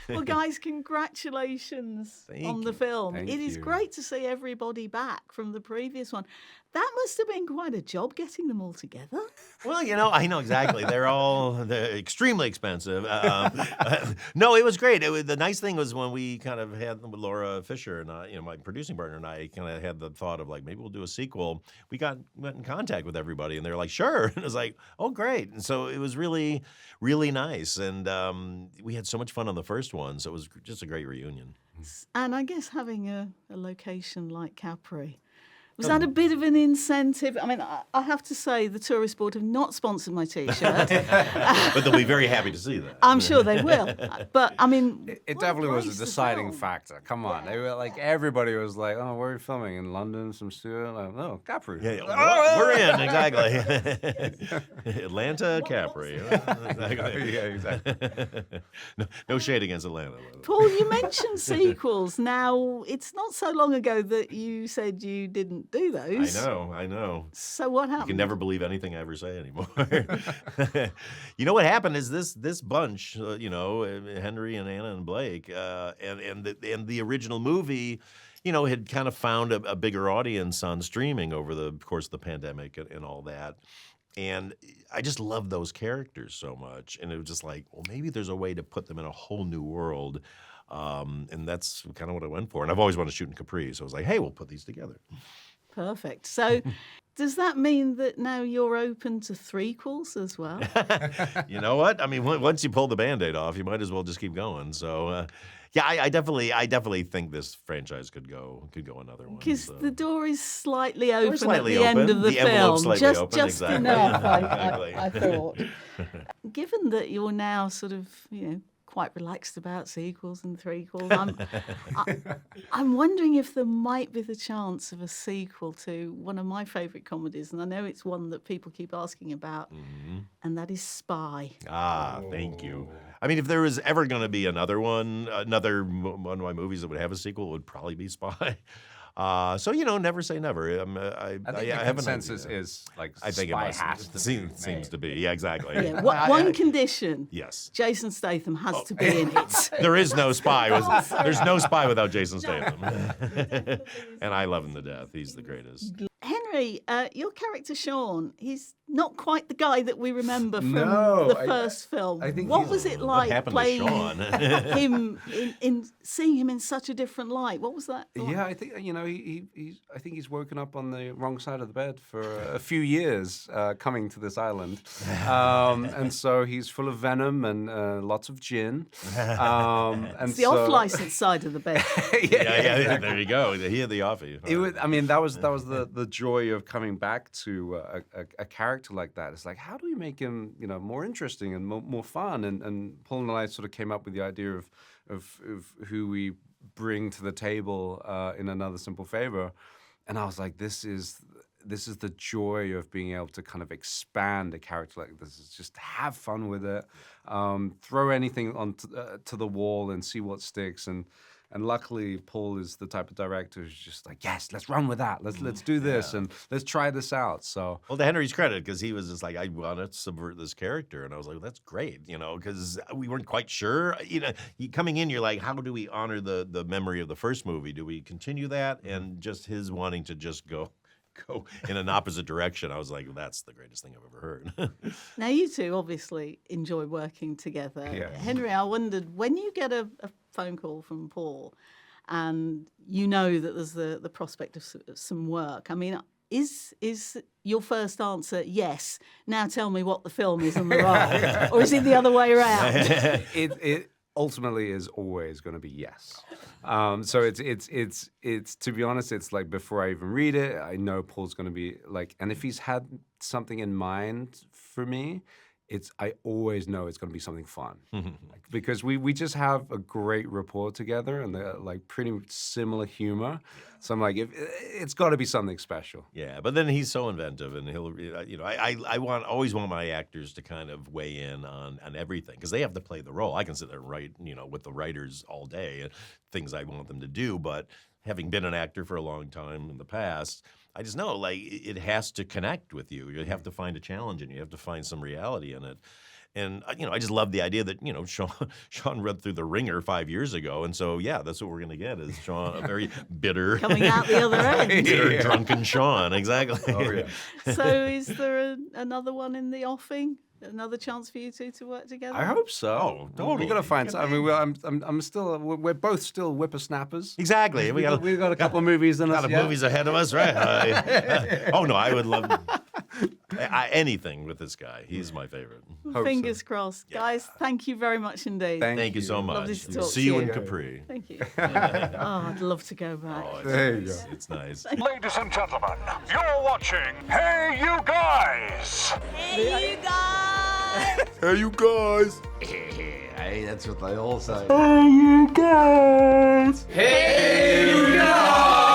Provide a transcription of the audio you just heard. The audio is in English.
Well, guys, congratulations on the film. Thank It is you. great to see everybody back from the previous one. That must have been quite a job getting them all together. Well, I know exactly. They're extremely expensive. No, it was great. The nice thing was when we kind of had Laura Fisher and I, my producing partner and I kind of had the thought of like, maybe we'll do a sequel. We went in contact with everybody and they were like, sure. And it was like, oh, great. And so it was really, really nice. And we had so much fun on the first one. So it was just a great reunion. And I guess having a location like Capri, was that a bit of an incentive? I mean, I have to say the Tourist Board have not sponsored my T-shirt. But they'll be very happy to see that. I'm sure they will. But, I mean... It definitely was a deciding factor. Come on. They were like, everybody was like, oh, where are you filming? In London, some studio? Like, oh, Capri. Yeah, we're in, exactly. Atlanta, Capri. Exactly. Yeah, exactly. No shade against Atlanta. Paul, you mentioned sequels. Now, it's not so long ago that you said you didn't do those. I know. So what happened? You can never believe anything I ever say anymore. What happened is this bunch, Henry and Anna and Blake, and the original movie, had kind of found a bigger audience on streaming over the course of the pandemic and all that. And I just love those characters so much. And it was just like, well, maybe there's a way to put them in a whole new world. And that's kind of what I went for. And I've always wanted to shoot in Capri. So I was like, hey, we'll put these together. Perfect. So does that mean that now you're open to threequels as well? You know what? I mean, once you pull the Band-Aid off, you might as well just keep going. So, I definitely think this franchise could go another one. Because so. the door is slightly open slightly at the end open. of the The envelope's film. slightly open, Just exactly. enough, Exactly. I thought. Given that you're now sort of, quite relaxed about sequels and threequels, I'm wondering if there might be the chance of a sequel to one of my favourite comedies, and I know it's one that people keep asking about, and that is Spy. Thank you. I mean, if there was ever going to be another one of my movies that would have a sequel, it would probably be Spy. So never say never. I think the consensus is like I think Spy it must, has to seems to be. Yeah, exactly. Yeah, one condition. Yes. Jason Statham has to be in it. There is no Spy. There's no Spy without Jason Statham. And I love him to death. He's the greatest. Henry, your character Sean, he's not quite the guy that we remember from No, the first film. I think what he's- was it What like happened to playing Sean? him in seeing him in such a different light? What was that? like? Yeah, I think I think he's woken up on the wrong side of the bed for a few years coming to this island, and so he's full of venom and lots of gin. And It's the off-license side of the bed. Yeah. There you go. He had the offie. That was the joy of coming back to a character like that. It's like, how do we make him more interesting and more fun? And Paul and I sort of came up with the idea of who we bring to the table in Another Simple Favour, and I was like, this is the joy of being able to kind of expand a character like this. Is just have fun with it, throw anything on to the wall and see what sticks. And luckily, Paul is the type of director who's just like, yes, let's run with that. Let's do this and let's try this out. So, well, to Henry's credit, because he was just like, I want to subvert this character, and I was like, well, that's great, because we weren't quite sure. Coming in, you're like, how do we honor the memory of the first movie? Do we continue that? And just his wanting to just go in an opposite direction, I was like, that's the greatest thing I've ever heard. Now, you two obviously enjoy working together. Yeah. Henry, I wondered, when you get a phone call from Paul and you know that there's the prospect of some work, I mean, is your first answer, yes, now tell me what the film is on the role? Or is it the other way around? it ultimately is always going to be yes. So it's to be honest, it's like before I even read it, I know Paul's going to be like, and if he's had something in mind for me, I always know it's going to be something fun. Because we just have a great rapport together and they're like pretty similar humor. So I'm like, it's got to be something special. Yeah, but then he's so inventive, and he'll, I always want my actors to kind of weigh in on everything, because they have to play the role. I can sit there and write, with the writers all day, things I want them to do, but having been an actor for a long time in the past, I just know, like, it has to connect with you. You have to find a challenge, and you have to find some reality in it. I just love the idea that Sean read through The Ringer 5 years ago, and so that's what we're gonna get is Sean, a very bitter, Coming out the other end. bitter, drunken Sean, exactly. Oh yeah. So is there another one in the offing? Another chance for you two to work together? I hope so. Oh, totally. We got to find. I mean, we're both still whippersnappers. Exactly. We've got a couple of movies in us. Got movies ahead of us, right? Oh no, I would love anything with this guy. He's my favorite. Hope Fingers so. crossed. Guys, thank you very much indeed. Thank you so much. Lovely to talk See to you you. in Capri. Thank you. I'd love to go back. Oh, There you nice. go. It's nice. Ladies and gentlemen, you're watching Hey You Guys! Hey, you guys! Hey, you guys. Hey, that's what they all say. Hey, you guys. Hey, you guys!